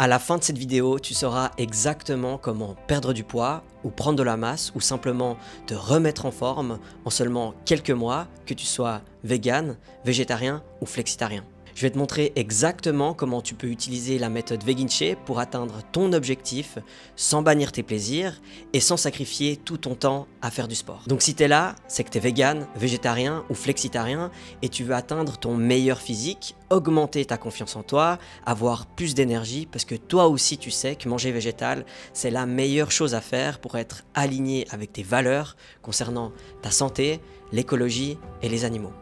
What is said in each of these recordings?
À la fin de cette vidéo, tu sauras exactement comment perdre du poids ou prendre de la masse ou simplement te remettre en forme en seulement quelques mois, que tu sois vegan, végétarien ou flexitarien. Je vais te montrer exactement comment tu peux utiliser la méthode Vegan Shape pour atteindre ton objectif sans bannir tes plaisirs et sans sacrifier tout ton temps à faire du sport. Donc si tu es là, c'est que tu es vegan, végétarien ou flexitarien et tu veux atteindre ton meilleur physique, augmenter ta confiance en toi, avoir plus d'énergie parce que toi aussi tu sais que manger végétal, c'est la meilleure chose à faire pour être aligné avec tes valeurs concernant ta santé, l'écologie et les animaux.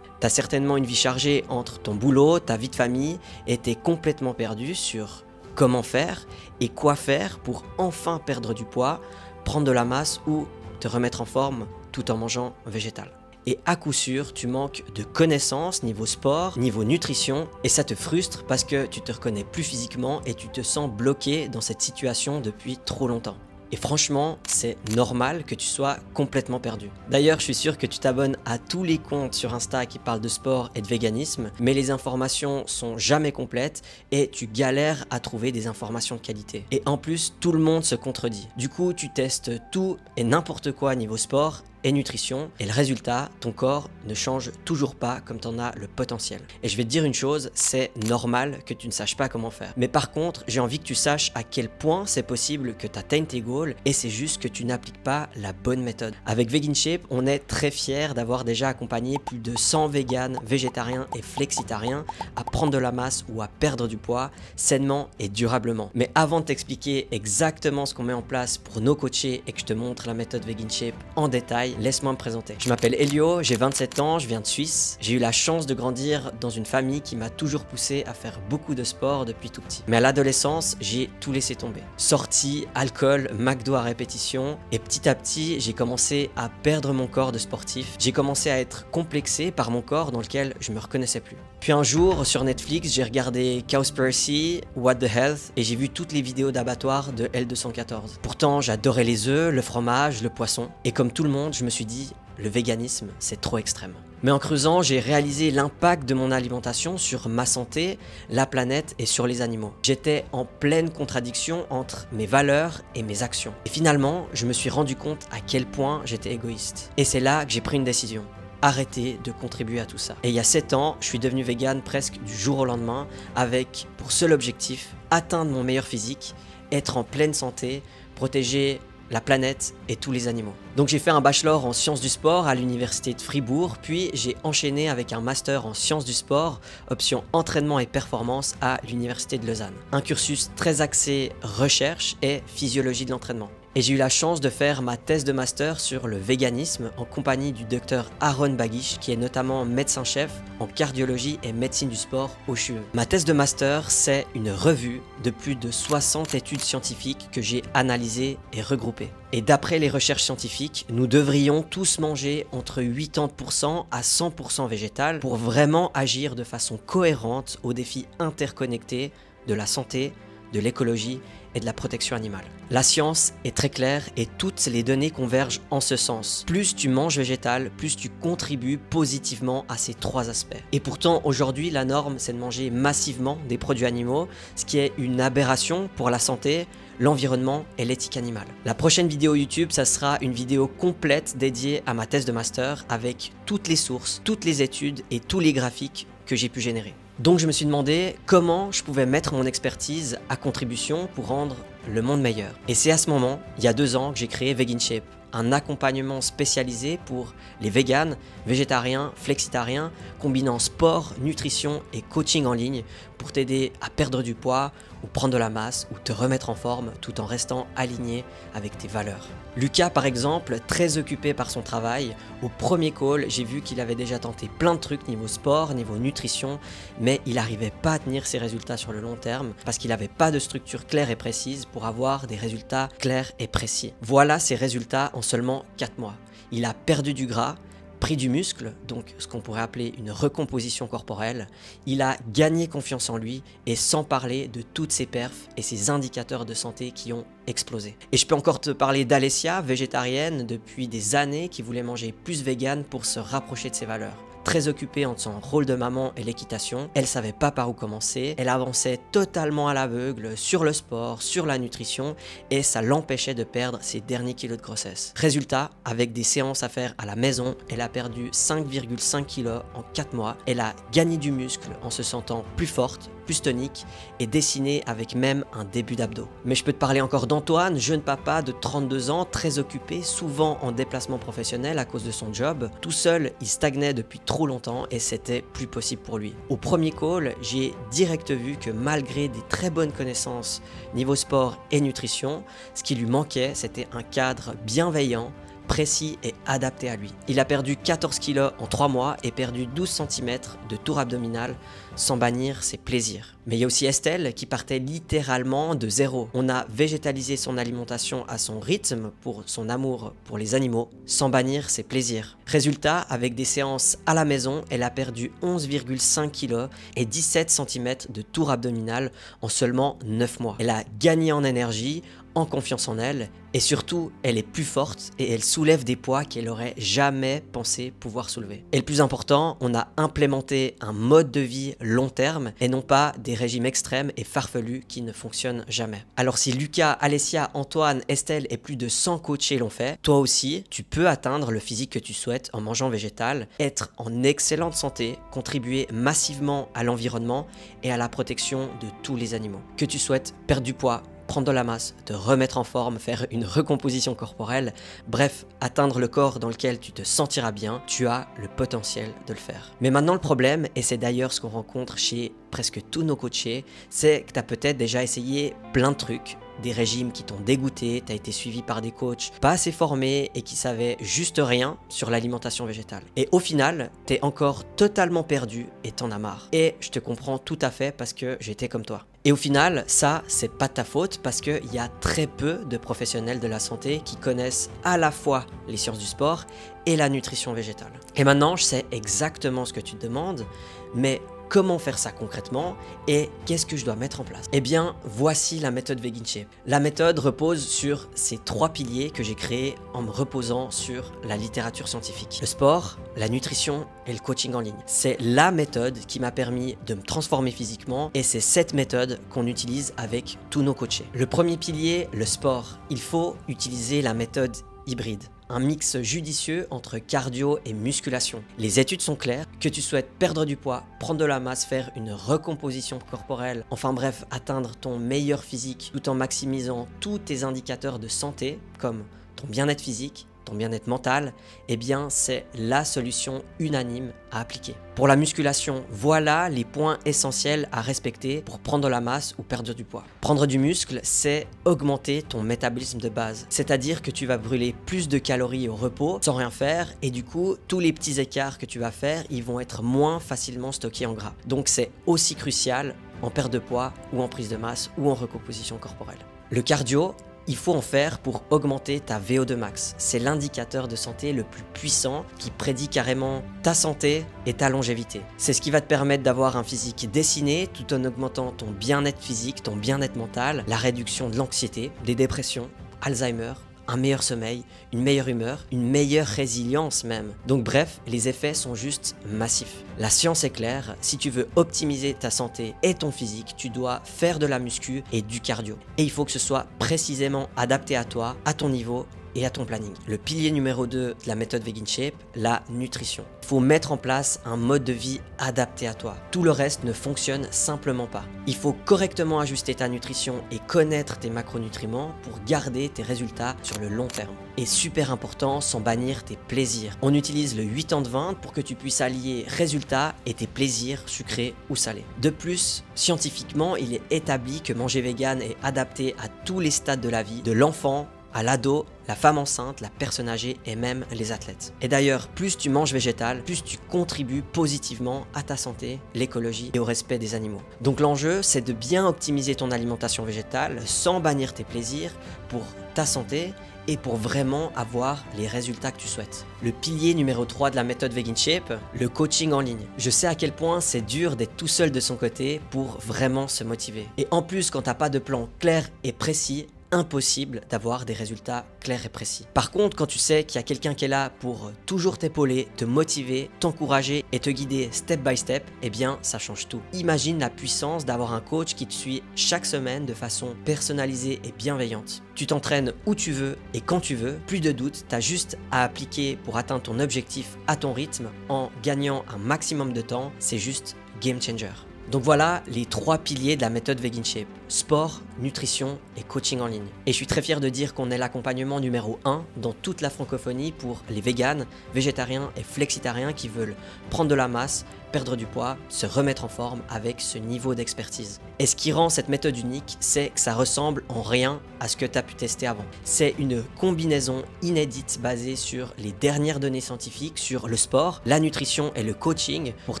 T'as certainement une vie chargée entre ton boulot, ta vie de famille et t'es complètement perdu sur comment faire et quoi faire pour enfin perdre du poids, prendre de la masse ou te remettre en forme tout en mangeant végétal. Et à coup sûr, tu manques de connaissances niveau sport, niveau nutrition et ça te frustre parce que tu te reconnais plus physiquement et tu te sens bloqué dans cette situation depuis trop longtemps. Et franchement, c'est normal que tu sois complètement perdu. D'ailleurs, je suis sûr que tu t'abonnes à tous les comptes sur Insta qui parlent de sport et de véganisme, mais les informations sont jamais complètes et tu galères à trouver des informations de qualité. Et en plus, tout le monde se contredit. Du coup, tu testes tout et n'importe quoi niveau sport et nutrition, et le résultat, ton corps ne change toujours pas comme tu en as le potentiel. Et je vais te dire une chose, c'est normal que tu ne saches pas comment faire. Mais par contre, j'ai envie que tu saches à quel point c'est possible que tu atteignes tes goals, et c'est juste que tu n'appliques pas la bonne méthode. Avec Vegan Shape, on est très fiers d'avoir déjà accompagné plus de 100 véganes, végétariens et flexitariens à prendre de la masse ou à perdre du poids sainement et durablement. Mais avant de t'expliquer exactement ce qu'on met en place pour nos coachés et que je te montre la méthode Vegan Shape en détail, laisse-moi me présenter. Je m'appelle Elio, j'ai 27 ans, je viens de Suisse. J'ai eu la chance de grandir dans une famille qui m'a toujours poussé à faire beaucoup de sport depuis tout petit. Mais à l'adolescence, j'ai tout laissé tomber. Sortie, alcool, McDo à répétition. Et petit à petit, j'ai commencé à perdre mon corps de sportif. J'ai commencé à être complexé par mon corps dans lequel je me reconnaissais plus. Puis un jour, sur Netflix, j'ai regardé Cowspiracy, What the Health, et j'ai vu toutes les vidéos d'abattoirs de L214. Pourtant, j'adorais les œufs, le fromage, le poisson. Et comme tout le monde, je me suis dit, le véganisme, c'est trop extrême. Mais en creusant, j'ai réalisé l'impact de mon alimentation sur ma santé, la planète et sur les animaux. J'étais en pleine contradiction entre mes valeurs et mes actions. Et finalement, je me suis rendu compte à quel point j'étais égoïste. Et c'est là que j'ai pris une décision. Arrêter de contribuer à tout ça. Et il y a 7 ans, je suis devenu vegan presque du jour au lendemain avec pour seul objectif atteindre mon meilleur physique, être en pleine santé, protéger la planète et tous les animaux. Donc j'ai fait un bachelor en sciences du sport à l'université de Fribourg, puis j'ai enchaîné avec un master en sciences du sport, option entraînement et performance à l'université de Lausanne. Un cursus très axé recherche et physiologie de l'entraînement. Et j'ai eu la chance de faire ma thèse de master sur le véganisme en compagnie du docteur Aaron Bagish, qui est notamment médecin-chef en cardiologie et médecine du sport au CHUE. Ma thèse de master, c'est une revue de plus de 60 études scientifiques que j'ai analysées et regroupées. Et d'après les recherches scientifiques, nous devrions tous manger entre 80% à 100% végétal pour vraiment agir de façon cohérente aux défis interconnectés de la santé, de l'écologie et de la protection animale. La science est très claire et toutes les données convergent en ce sens. Plus tu manges végétal, plus tu contribues positivement à ces 3 aspects. Et pourtant, aujourd'hui, la norme, c'est de manger massivement des produits animaux, ce qui est une aberration pour la santé, l'environnement et l'éthique animale. La prochaine vidéo YouTube, ça sera une vidéo complète dédiée à ma thèse de master avec toutes les sources, toutes les études et tous les graphiques que j'ai pu générer. Donc je me suis demandé comment je pouvais mettre mon expertise à contribution pour rendre le monde meilleur. Et c'est à ce moment, il y a 2 ans, que j'ai créé Vegan Shape, un accompagnement spécialisé pour les véganes, végétariens, flexitariens, combinant sport, nutrition et coaching en ligne pour t'aider à perdre du poids ou prendre de la masse ou te remettre en forme tout en restant aligné avec tes valeurs. Lucas par exemple, très occupé par son travail, au premier call j'ai vu qu'il avait déjà tenté plein de trucs niveau sport, niveau nutrition, mais il n'arrivait pas à tenir ses résultats sur le long terme parce qu'il n'avait pas de structure claire et précise pour avoir des résultats clairs et précis. Voilà ses résultats en seulement 4 mois. Il a perdu du gras, pris du muscle, donc ce qu'on pourrait appeler une recomposition corporelle, il a gagné confiance en lui et sans parler de toutes ses perfs et ses indicateurs de santé qui ont explosé. Et je peux encore te parler d'Alessia, végétarienne depuis des années qui voulait manger plus vegan pour se rapprocher de ses valeurs. très occupée entre son rôle de maman et l'équitation. Elle savait pas par où commencer. Elle avançait totalement à l'aveugle sur le sport, sur la nutrition et ça l'empêchait de perdre ses derniers kilos de grossesse. Résultat, avec des séances à faire à la maison, elle a perdu 5,5 kilos en 4 mois. Elle a gagné du muscle en se sentant plus forte, plus tonique et dessinée avec même un début d'abdos. Mais je peux te parler encore d'Antoine, jeune papa de 32 ans, très occupé, souvent en déplacement professionnel à cause de son job. Tout seul, il stagnait depuis trop longtemps et c'était plus possible pour lui. Au premier call, j'ai direct vu que malgré des très bonnes connaissances niveau sport et nutrition, ce qui lui manquait, c'était un cadre bienveillant, précis et adapté à lui. Il a perdu 14 kilos en 3 mois et perdu 12 cm de tour abdominal sans bannir ses plaisirs. Mais il y a aussi Estelle qui partait littéralement de zéro. On a végétalisé son alimentation à son rythme pour son amour pour les animaux sans bannir ses plaisirs. Résultat, avec des séances à la maison, elle a perdu 11,5 kg et 17 cm de tour abdominal en seulement 9 mois. Elle a gagné en énergie, en confiance en elle et surtout elle est plus forte et elle soulève des poids qu'elle aurait jamais pensé pouvoir soulever. Et le plus important, on a implémenté un mode de vie long terme et non pas des régimes extrêmes et farfelus qui ne fonctionnent jamais. Alors si Lucas, Alessia, Antoine, Estelle et plus de 100 coachés l'ont fait, toi aussi tu peux atteindre le physique que tu souhaites en mangeant végétal, être en excellente santé, contribuer massivement à l'environnement et à la protection de tous les animaux. Que tu souhaites perdre du poids, prendre de la masse, te remettre en forme, faire une recomposition corporelle, bref, atteindre le corps dans lequel tu te sentiras bien, tu as le potentiel de le faire. Mais maintenant le problème, et c'est d'ailleurs ce qu'on rencontre chez presque tous nos coachés, c'est que tu as peut-être déjà essayé plein de trucs, des régimes qui t'ont dégoûté, tu as été suivi par des coachs pas assez formés et qui savaient juste rien sur l'alimentation végétale. Et au final, tu es encore totalement perdu et t'en as marre. Et je te comprends tout à fait parce que j'étais comme toi. Et au final, ça, c'est pas de ta faute parce qu'il y a très peu de professionnels de la santé qui connaissent à la fois les sciences du sport et la nutrition végétale. Et maintenant, je sais exactement ce que tu te demandes, mais comment faire ça concrètement et qu'est-ce que je dois mettre en place? Eh bien, voici la méthode Vegan Shape. La méthode repose sur ces 3 piliers que j'ai créés en me reposant sur la littérature scientifique. Le sport, la nutrition et le coaching en ligne. C'est la méthode qui m'a permis de me transformer physiquement et c'est cette méthode qu'on utilise avec tous nos coachés. Le premier pilier, le sport. Il faut utiliser la méthode hybride. Un mix judicieux entre cardio et musculation. Les études sont claires, que tu souhaites perdre du poids, prendre de la masse, faire une recomposition corporelle, enfin bref, atteindre ton meilleur physique tout en maximisant tous tes indicateurs de santé, comme ton bien-être physique, ton bien-être mental, eh bien c'est la solution unanime à appliquer. Pour la musculation, voilà les points essentiels à respecter pour prendre de la masse ou perdre du poids. Prendre du muscle, c'est augmenter ton métabolisme de base. C'est-à-dire que tu vas brûler plus de calories au repos sans rien faire et du coup, tous les petits écarts que tu vas faire, ils vont être moins facilement stockés en gras. Donc c'est aussi crucial en perte de poids ou en prise de masse ou en recomposition corporelle. Le cardio, il faut en faire pour augmenter ta VO2 max. C'est l'indicateur de santé le plus puissant qui prédit carrément ta santé et ta longévité. C'est ce qui va te permettre d'avoir un physique dessiné tout en augmentant ton bien-être physique, ton bien-être mental, la réduction de l'anxiété, des dépressions, Alzheimer, un meilleur sommeil, une meilleure humeur, une meilleure résilience même. Donc bref, les effets sont juste massifs. La science est claire, si tu veux optimiser ta santé et ton physique, tu dois faire de la muscu et du cardio. Et il faut que ce soit précisément adapté à toi, à ton niveau et à ton planning. Le pilier numéro 2 de la méthode Vegan Shape, la nutrition. Il faut mettre en place un mode de vie adapté à toi. Tout le reste ne fonctionne simplement pas. Il faut correctement ajuster ta nutrition et connaître tes macronutriments pour garder tes résultats sur le long terme. Et super important, sans bannir tes plaisirs. On utilise le 80-20 pour que tu puisses allier résultats et tes plaisirs sucrés ou salés. De plus, scientifiquement, il est établi que manger vegan est adapté à tous les stades de la vie, de l'enfant à l'ado, la femme enceinte, la personne âgée et même les athlètes. Et d'ailleurs, plus tu manges végétal, plus tu contribues positivement à ta santé, l'écologie et au respect des animaux. Donc l'enjeu, c'est de bien optimiser ton alimentation végétale sans bannir tes plaisirs pour ta santé et pour vraiment avoir les résultats que tu souhaites. Le pilier numéro 3 de la méthode Vegan Shape, le coaching en ligne. Je sais à quel point c'est dur d'être tout seul de son côté pour vraiment se motiver. Et en plus, quand t'as pas de plan clair et précis, impossible d'avoir des résultats clairs et précis. Par contre, quand tu sais qu'il y a quelqu'un qui est là pour toujours t'épauler, te motiver, t'encourager et te guider step by step, eh bien ça change tout. Imagine la puissance d'avoir un coach qui te suit chaque semaine de façon personnalisée et bienveillante. Tu t'entraînes où tu veux et quand tu veux, plus de doute, tu as juste à appliquer pour atteindre ton objectif à ton rythme en gagnant un maximum de temps, c'est juste game changer. Donc voilà les 3 piliers de la méthode Vegan Shape: sport, nutrition et coaching en ligne. Et je suis très fier de dire qu'on est l'accompagnement numéro 1 dans toute la francophonie pour les véganes, végétariens et flexitariens qui veulent prendre de la masse, perdre du poids, se remettre en forme avec ce niveau d'expertise. Et ce qui rend cette méthode unique, c'est que ça ressemble en rien à ce que tu as pu tester avant. C'est une combinaison inédite basée sur les dernières données scientifiques sur le sport, la nutrition et le coaching pour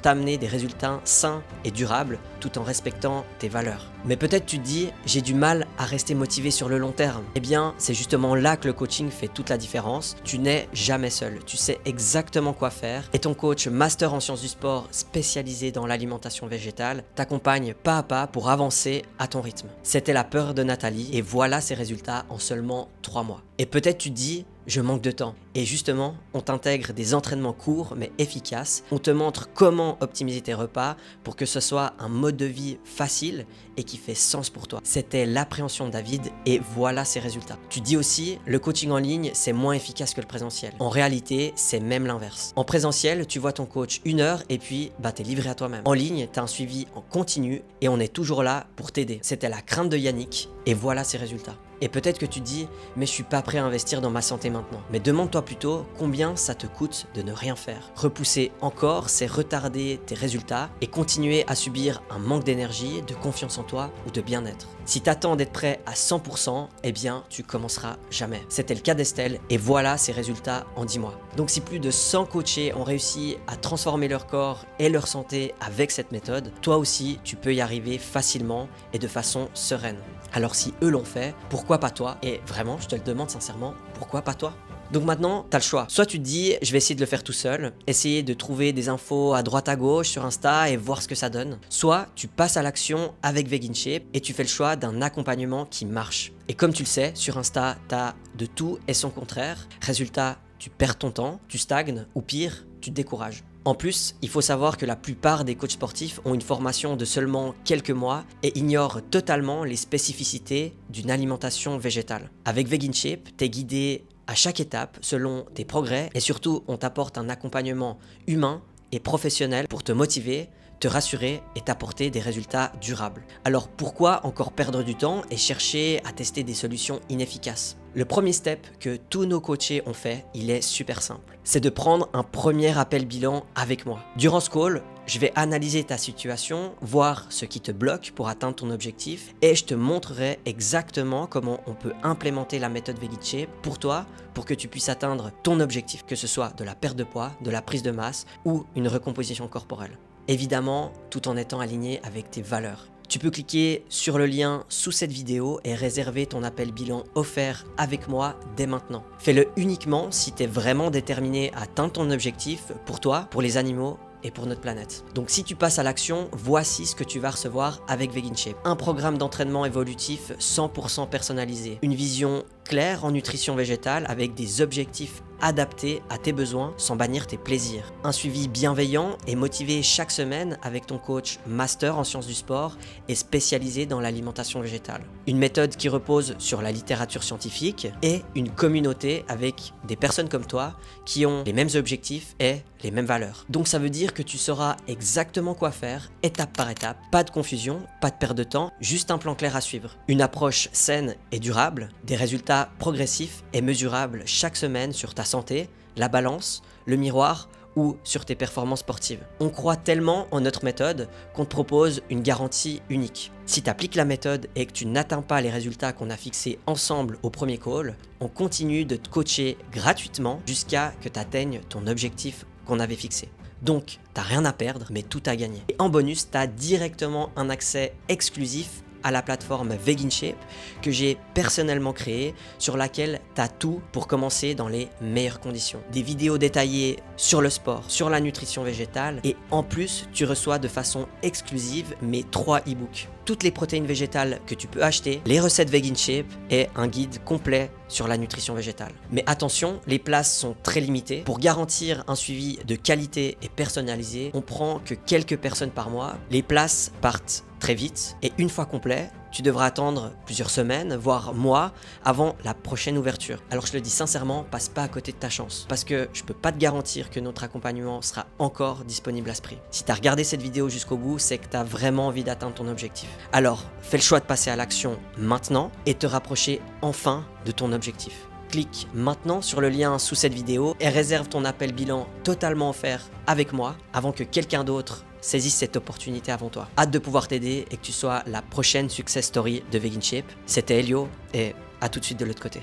t'amener des résultats sains et durables tout en respectant tes valeurs. Mais peut-être tu te dis, j'ai du mal à rester motivé sur le long terme. Eh bien, c'est justement là que le coaching fait toute la différence. Tu n'es jamais seul, tu sais exactement quoi faire et ton coach master en sciences du sport spécialisé dans l'alimentation végétale t'accompagne pas à pas pour avancer à ton rythme. C'était la peur de Nathalie et voilà ses résultats en seulement 3 mois. Et peut-être tu te dis, je manque de temps. Et justement, on t'intègre des entraînements courts mais efficaces. On te montre comment optimiser tes repas pour que ce soit un mode de vie facile et qui fait sens pour toi. C'était l'appréhension de David et voilà ses résultats. Tu dis aussi, le coaching en ligne, c'est moins efficace que le présentiel. En réalité, c'est même l'inverse. En présentiel, tu vois ton coach 1 heure et puis t'es livré à toi-même. En ligne, tu as un suivi en continu et on est toujours là pour t'aider. C'était la crainte de Yannick et voilà ses résultats. Et peut-être que tu te dis, mais je suis pas prêt à investir dans ma santé maintenant. Mais demande-toi plutôt combien ça te coûte de ne rien faire. Repousser encore, c'est retarder tes résultats et continuer à subir un manque d'énergie, de confiance en toi ou de bien-être. Si t'attends d'être prêt à 100%, eh bien tu commenceras jamais. C'était le cas d'Estelle et voilà ses résultats en 10 mois. Donc si plus de 100 coachés ont réussi à transformer leur corps et leur santé avec cette méthode, toi aussi tu peux y arriver facilement et de façon sereine. Alors si eux l'ont fait, pourquoi pas toi? Et vraiment, je te le demande sincèrement, pourquoi pas toi? Donc maintenant, tu as le choix. Soit tu te dis, je vais essayer de le faire tout seul, essayer de trouver des infos à droite à gauche sur Insta et voir ce que ça donne. Soit tu passes à l'action avec Vegan Shape et tu fais le choix d'un accompagnement qui marche. Et comme tu le sais, sur Insta, tu as de tout et son contraire. Résultat, tu perds ton temps, tu stagnes ou pire, tu te décourages. En plus, il faut savoir que la plupart des coachs sportifs ont une formation de seulement quelques mois et ignorent totalement les spécificités d'une alimentation végétale. Avec Vegan Shape, tu es guidé à chaque étape selon tes progrès et surtout on t'apporte un accompagnement humain et professionnel pour te motiver, te rassurer et t'apporter des résultats durables. Alors pourquoi encore perdre du temps et chercher à tester des solutions inefficaces? Le premier step que tous nos coachés ont fait, il est super simple. C'est de prendre un premier appel bilan avec moi. Durant ce call, je vais analyser ta situation, voir ce qui te bloque pour atteindre ton objectif et je te montrerai exactement comment on peut implémenter la méthode Vegan Shape pour toi, pour que tu puisses atteindre ton objectif, que ce soit de la perte de poids, de la prise de masse ou une recomposition corporelle. Évidemment, tout en étant aligné avec tes valeurs. Tu peux cliquer sur le lien sous cette vidéo et réserver ton appel bilan offert avec moi dès maintenant. Fais-le uniquement si tu es vraiment déterminé à atteindre ton objectif pour toi, pour les animaux et pour notre planète. Donc si tu passes à l'action, voici ce que tu vas recevoir avec Vegan Shape. Un programme d'entraînement évolutif 100% personnalisé. Une vision claire en nutrition végétale avec des objectifs adaptés à tes besoins sans bannir tes plaisirs. Un suivi bienveillant et motivé chaque semaine avec ton coach master en sciences du sport et spécialisé dans l'alimentation végétale. Une méthode qui repose sur la littérature scientifique et une communauté avec des personnes comme toi qui ont les mêmes objectifs et les mêmes valeurs. Donc ça veut dire que tu sauras exactement quoi faire, étape par étape, pas de confusion, pas de perte de temps, juste un plan clair à suivre. Une approche saine et durable, des résultats progressifs et mesurables chaque semaine sur ta santé, la balance, le miroir ou sur tes performances sportives. On croit tellement en notre méthode qu'on te propose une garantie unique. Si tu appliques la méthode et que tu n'atteins pas les résultats qu'on a fixés ensemble au premier call, on continue de te coacher gratuitement jusqu'à que tu atteignes ton objectif qu'on avait fixé. Donc, t'as rien à perdre, mais tout à gagner. Et en bonus, t'as directement un accès exclusif à la plateforme VeganShape que j'ai personnellement créée, sur laquelle tu as tout pour commencer dans les meilleures conditions. Des vidéos détaillées sur le sport, sur la nutrition végétale, et en plus tu reçois de façon exclusive mes 3 e-books. Toutes les protéines végétales que tu peux acheter, les recettes VeganShape et un guide complet sur la nutrition végétale. Mais attention, les places sont très limitées. Pour garantir un suivi de qualité et personnalisé, on prend que quelques personnes par mois. Les places partent très vite et une fois complet, tu devras attendre plusieurs semaines, voire mois, avant la prochaine ouverture. Alors je le dis sincèrement, passe pas à côté de ta chance, parce que je peux pas te garantir que notre accompagnement sera encore disponible à ce prix. Si tu as regardé cette vidéo jusqu'au bout, c'est que tu as vraiment envie d'atteindre ton objectif. Alors, fais le choix de passer à l'action maintenant et te rapprocher enfin de ton objectif. Clique maintenant sur le lien sous cette vidéo et réserve ton appel bilan totalement offert avec moi avant que quelqu'un d'autre saisisse cette opportunité avant toi. Hâte de pouvoir t'aider et que tu sois la prochaine success story de VeganShape. C'était Elio et à tout de suite de l'autre côté.